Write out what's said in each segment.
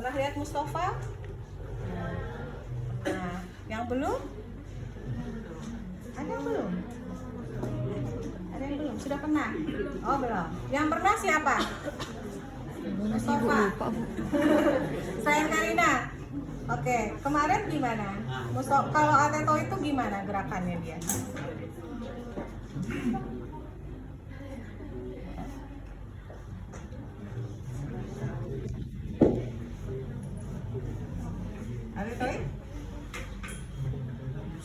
Pernah lihat Mustafa? Nah, yang belum? Ada yang belum? Ada yang belum? Sudah pernah? Oh belum. Yang pernah siapa? Mustafa. Saya Karina. Oke, kemarin gimana? Mustafa, kalau Ateto itu gimana gerakannya dia? Ateto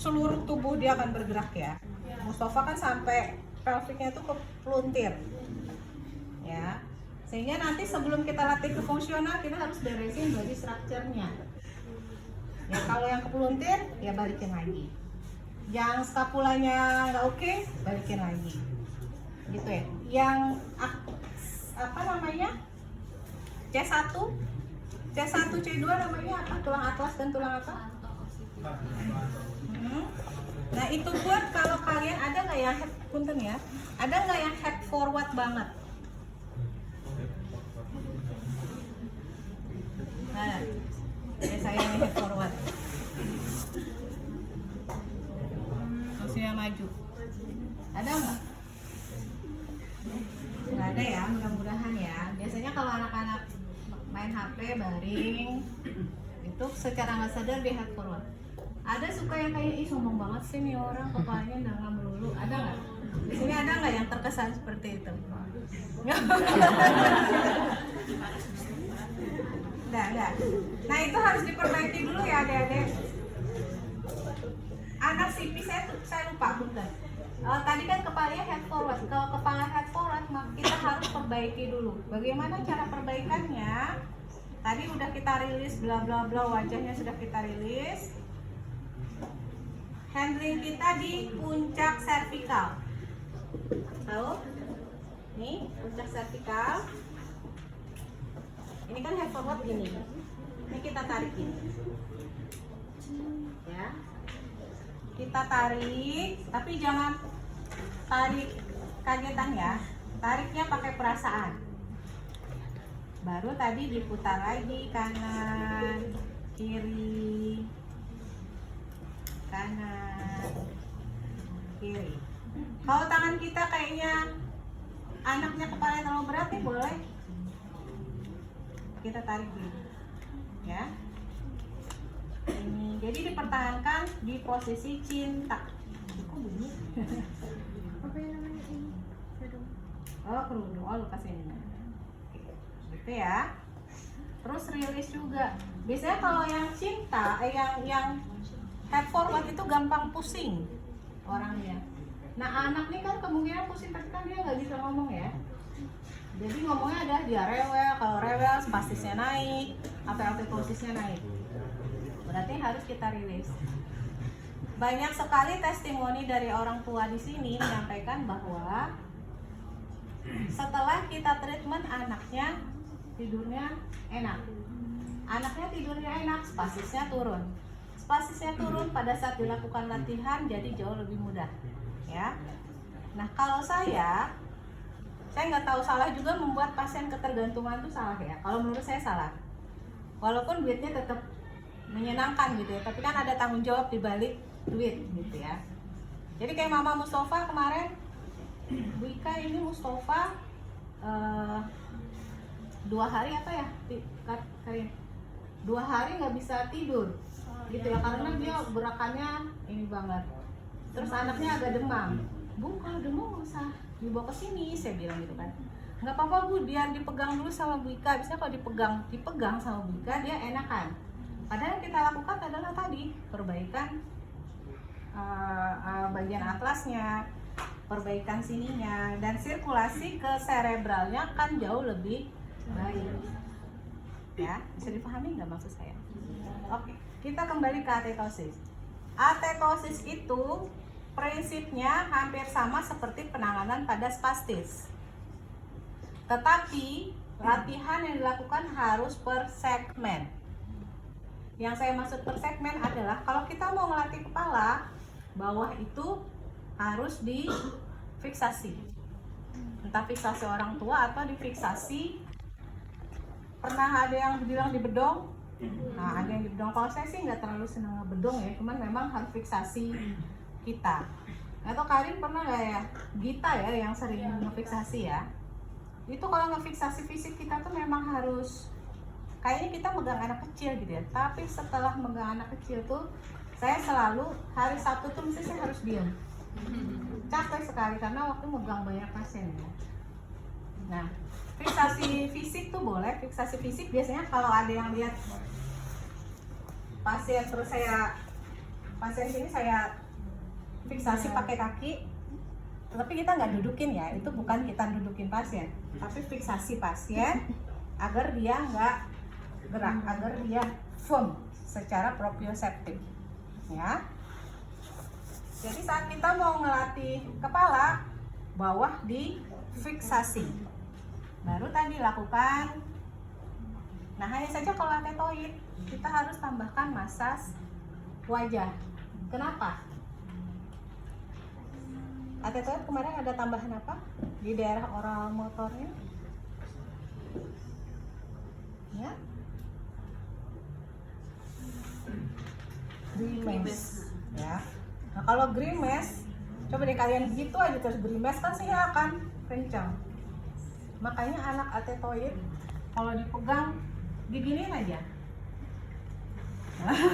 seluruh tubuh dia akan bergerak ya. Mustafa kan sampai pelviknya itu ke peluntir. Ya. Sehingga nanti sebelum kita latih ke fungsional kita harus beresin body structure-nya. Ya kalau yang ke peluntir ya balikin lagi. Yang skapulanya nggak oke, balikin lagi. Gitu ya. Yang apa namanya? C1, C2 namanya apa? Tulang atlas dan tulang apa? Nah itu buat kalau kalian ada nggak yang head punten ya, ada nggak yang head forward banget? Nah, ya saya ini head forward, maksudnya maju. Ada nggak? Nggak ada ya, mudah-mudahan ya. Biasanya kalau anak-anak main HP baring, itu secara nggak sadar dia head forward. Ada suka yang kayak ih sombong banget sih nih orang kepalanya nggak melulu. Ada nggak? Di sini ada nggak yang terkesan seperti itu? Nggak. Nah itu harus diperbaiki dulu ya adik-adik. Anak CP saya lupa bener. Tadi kan kepalanya head forward. Kalau kepala head forward, maka kita harus perbaiki dulu. Bagaimana cara perbaikannya? Tadi udah kita rilis bla bla bla, wajahnya sudah kita rilis. Handling kita di puncak servikal. Tahu? Nih, puncak servikal. Ini kan head forward gini. Ini kita tarik ini. Ya. Kita tarik, tapi jangan tarik kagetan ya. Tariknya pakai perasaan. Baru tadi diputar lagi kanan, kiri, kanan, kiri. Kalau tangan kita kayaknya anaknya kepala terlalu berat nih, boleh kita tarik dulu ya. Ini jadi dipertahankan di posisi cinta. Kok bunyi? Apa yang namanya ini? Kerudung. Oh kerudung, oh lepas ini. Gitu ya. Terus rilis juga. Biasanya kalau yang cinta, yang head forward itu gampang pusing orangnya. Nah anak nih kan kemungkinan pusing, tapi kan dia nggak bisa ngomong ya. Jadi ngomongnya ada dia rewel, kalau rewel spastisnya naik, apelotosisnya naik. Berarti harus kita rilis. Banyak sekali testimoni dari orang tua di sini menyampaikan bahwa setelah kita treatment anaknya tidurnya enak. Anaknya tidurnya enak, spastisnya turun. Spastisnya turun pada saat dilakukan latihan jadi jauh lebih mudah. Ya. Nah kalau saya nggak tahu, salah juga membuat pasien ketergantungan itu salah ya. Kalau menurut saya salah. Walaupun duitnya tetap menyenangkan gitu ya, tapi kan ada tanggung jawab di balik duit gitu ya. Jadi kayak Mama Mustafa kemarin, Bu Ika ini Mustafa 2 hari apa ya? 2 hari nggak bisa tidur gitu ya, karena dia gerakannya ini banget. Terus anaknya agak demam. Bu kalau demam nggak usah dibawa ke sini, saya bilang gitu kan. Nggak apa-apa Bu, biar dipegang dulu sama Bu Ika. Bisa kalau dipegang sama Bu Ika dia enakan. Padahal yang kita lakukan adalah tadi perbaikan bagian atlasnya, perbaikan sininya, dan sirkulasi ke serebralnya kan jauh lebih baik. Ya, bisa dipahami nggak maksud saya? Oke, kita kembali ke atetosis. Atetosis itu prinsipnya hampir sama seperti penanganan pada spastis. Tetapi latihan yang dilakukan harus per segmen. Yang saya maksud per segmen adalah kalau kita mau melatih kepala, bawah itu harus difiksasi. Entah fiksasi orang tua atau difiksasi Pernah ada yang bilang di bedong? Nah, ada yang di bedong. Kalau saya sih nggak terlalu senang bedong ya, cuman memang harus fiksasi kita. Atau Karin pernah nggak ya, Gita ya yang sering ngefiksasi ya. Itu kalau ngefiksasi fisik kita tuh memang harus, kayaknya kita megang anak kecil gitu ya. Tapi setelah megang anak kecil tuh, saya selalu hari Sabtu tuh mesti saya harus diam. Capek sekali karena waktu megang banyak pasien ya. Nah, fiksasi fisik tuh boleh. Fiksasi fisik biasanya kalau ada yang lihat pasien terus pasien sini saya fiksasi pakai kaki, tapi kita nggak dudukin ya, itu bukan kita dudukin pasien, tapi fiksasi pasien agar dia nggak gerak, agar dia firm secara proprioseptif ya. Jadi saat kita mau ngelatih kepala, bawah di fiksasi, baru tadi lakukan. Nah, hanya saja kalau atetoid kita harus tambahkan masas wajah. Kenapa? Atetoid kemarin ada tambahan apa di daerah oral motornya? Ya, grimace. Ya. Nah, kalau grimace, coba deh kalian gitu aja terus grimace kan sih akan kencang. Makanya anak atetoid kalau dipegang diginiin aja.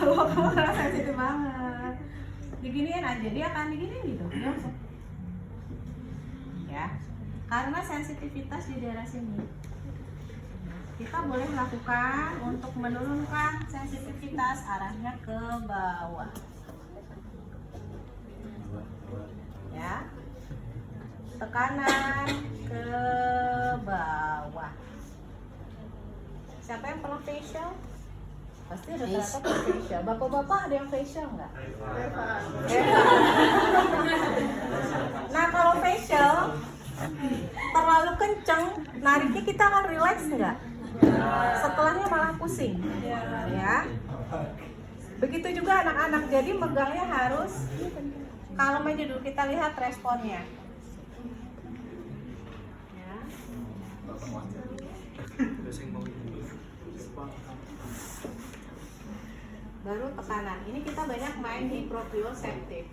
Wah, sensitif banget. Diginiin aja, dia akan diginiin gitu. Ya, karena sensitivitas di daerah sini. Kita boleh melakukan untuk menurunkan sensitivitas, arahnya ke bawah. Ya, tekanan ke bawah. Siapa yang pernah facial? Pasti rata-rata pernah facial. Bapak-bapak ada yang facial nggak? Nah, kalau facial terlalu kenceng, nariknya kita akan relax nggak? Setelahnya malah pusing. Ya. Begitu juga anak-anak. Jadi megangnya harus kalem aja dulu, kita lihat responnya. Ya. Baru tekanan. Ini kita banyak main di proprioseptif.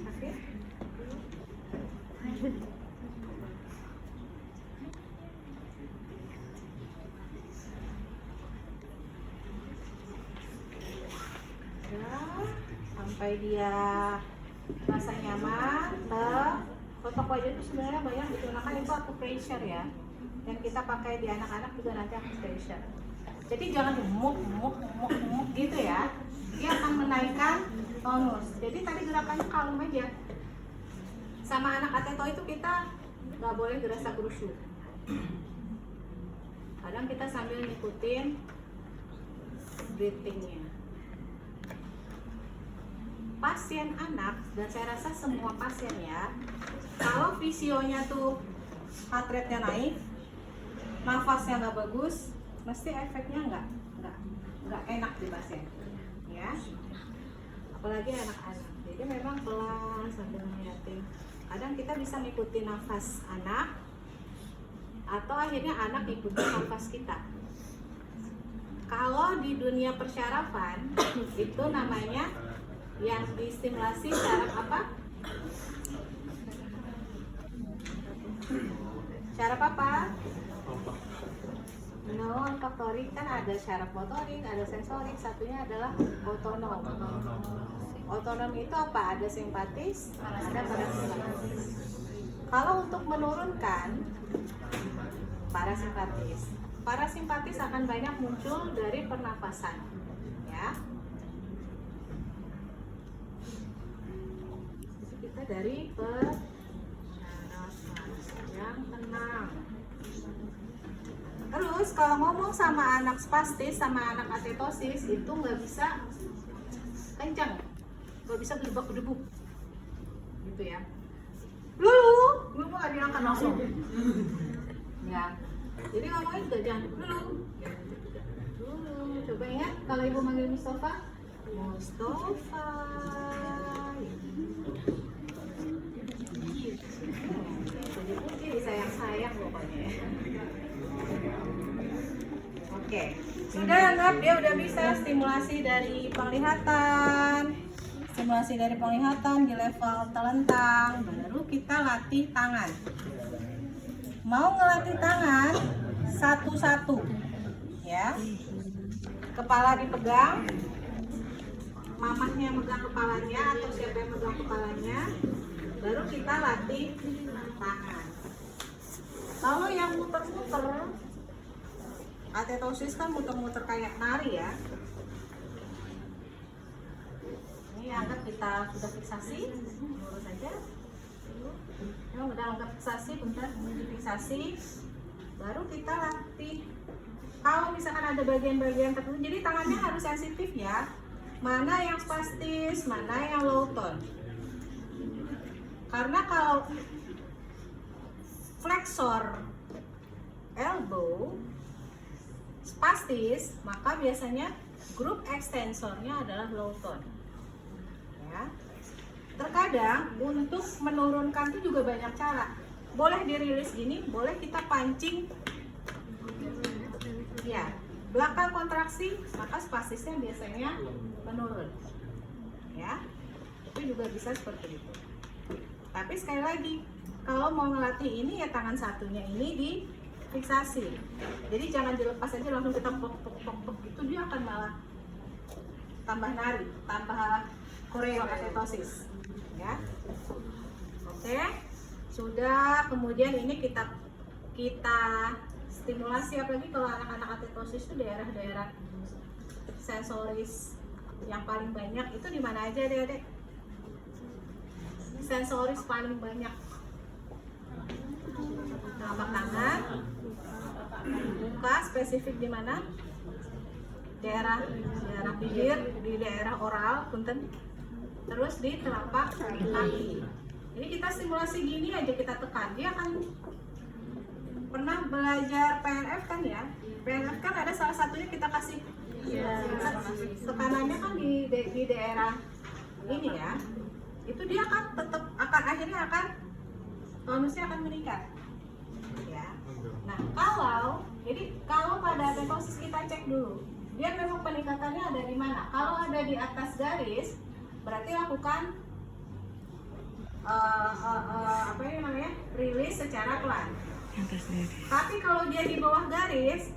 Oke. Ya, sampai dia rasa nyaman. Kotak wajah itu sebenarnya banyak digunakan, itu acupressure ya. Yang kita pakai di anak-anak juga nanti acupressure. Jadi jangan gemuk gitu ya. Dia akan menaikkan tonus. Jadi tadi gerakannya kalem aja. Sama anak atetoid itu kita nggak boleh gerasa gerusuk. Kadang kita sambil ngikutin breathingnya. Pasien anak, dan saya rasa semua pasien ya, kalau visionya tuh heart rate-nya naik, nafasnya nggak bagus, mesti efeknya nggak enak di pasien, ya. Apalagi anak-anak. Jadi memang pelan sambil ngeliatin. Kadang kita bisa ngikutin nafas anak, atau akhirnya anak ngikutin nafas kita. Kalau di dunia persyarafan itu namanya yang distimulasi syaraf apa? Syaraf apa? No, olfaktorik kan ada syaraf motorik, ada sensorik, satunya adalah otonom. Otonom itu apa? Ada simpatis, ada parasimpatis. Kalau untuk menurunkan parasimpatis, parasimpatis akan banyak muncul dari pernapasan, ya. Kita dari pernapasan yang tenang. Terus kalau ngomong sama anak spastis, sama anak atetosis itu nggak bisa kencang, nggak bisa gedebak-gedebuk, gitu ya. Lu nggak diangkat langsung. Ya. Jadi ngomongnya juga jangan dulu. Coba ingat kalau ibu manggil Mustafa, Mustafa. Jadi sayang-sayang pokoknya. Oke, sudah anggap dia udah bisa stimulasi dari penglihatan, di level telentang. Baru kita latih tangan. Mau ngelatih tangan satu-satu, ya. Kepala dipegang, mamahnya megang kepalanya atau siapa yang megang kepalanya. Baru kita latih tangan. Kalau yang muter-muter, atetosis kan muter-muter kayak nari ya. Ini anggap kita sudah fiksasi, lurus saja. Ya, udah anggap fiksasi, bentar fiksasi. Baru kita latih. Kalau misalkan ada bagian-bagian tertentu, jadi tangannya harus sensitif ya. Mana yang spastis, mana yang low tone. Karena kalau flexor elbow spastis, maka biasanya grup ekstensornya adalah low tone. Ya. Terkadang untuk menurunkan itu juga banyak cara. Boleh dirilis gini, boleh kita pancing. Ya, belakang kontraksi, maka spastisnya biasanya menurun. Ya, itu juga bisa seperti itu. Tapi sekali lagi, kalau mau ngelatih ini ya tangan satunya ini difiksasi. Jadi jangan dilepas aja langsung kita pok itu, dia akan malah tambah nari, tambah koreoatetosis. Ya, oke, sudah. Kemudian ini kita stimulasi, apalagi kalau anak-anak atetosis itu daerah-daerah sensoris yang paling banyak itu di mana aja, Dek? Sensoris paling banyak. Telapak tangan, muka, spesifik di mana? Daerah bibir, di daerah oral, punten. Terus di telapak kaki. Ini kita stimulasi gini aja, kita tekan, dia akan. Pernah belajar PNF kan ya? PNF kan ada salah satunya kita kasih tekanannya kan di daerah ini ya. Itu dia akan akhirnya tonusnya akan meningkat. Ya. Nah, kalau pada atetosis kita cek dulu, dia memang peningkatannya ada di mana? Kalau ada di atas garis, berarti lakukan rilis secara pelan. Tapi kalau dia di bawah garis,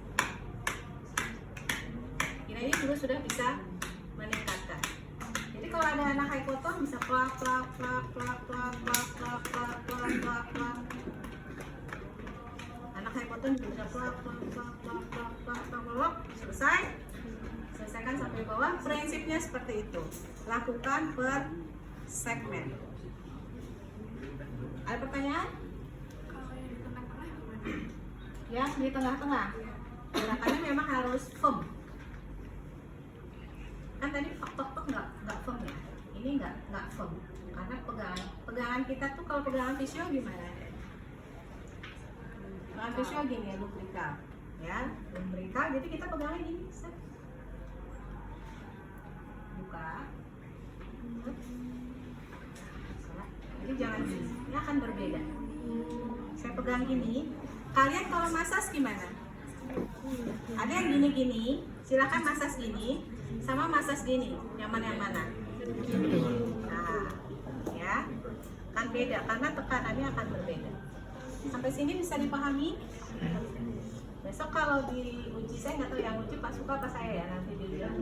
ini juga sudah bisa meningkatkan. Jadi kalau ada anak hypoton bisa plak. Anak hypoton juga bisa plak. Selesaikan sampai bawah. Prinsipnya seperti itu. Lakukan per segmen. Ada pertanyaan? Ya, di tengah-tengah. Gerakannya memang harus firm. Kan tadi tok nggak firm ya. Ini nggak firm. Karena pegangan kita tuh, kalau pegangan fisio gimana? Pegangan fisio gini ya, lumbrikal. Ya, lumbrikal. Jadi kita pegangnya gini. Set. Buka. Jadi jangan gini. Ini akan berbeda. Saya pegang gini. Kalian kalau masas gimana? Ada yang gini-gini, silakan masas gini, sama masas gini. Yang mana? Nah, ya, kan beda karena tekanannya akan berbeda. Sampai sini bisa dipahami? Besok kalau diuji, saya nggak tahu yang uji Pak Suka apa saya ya, nanti dilihat.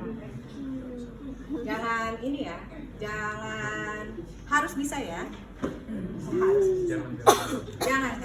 Jangan ini ya, jangan harus bisa ya. Jangan.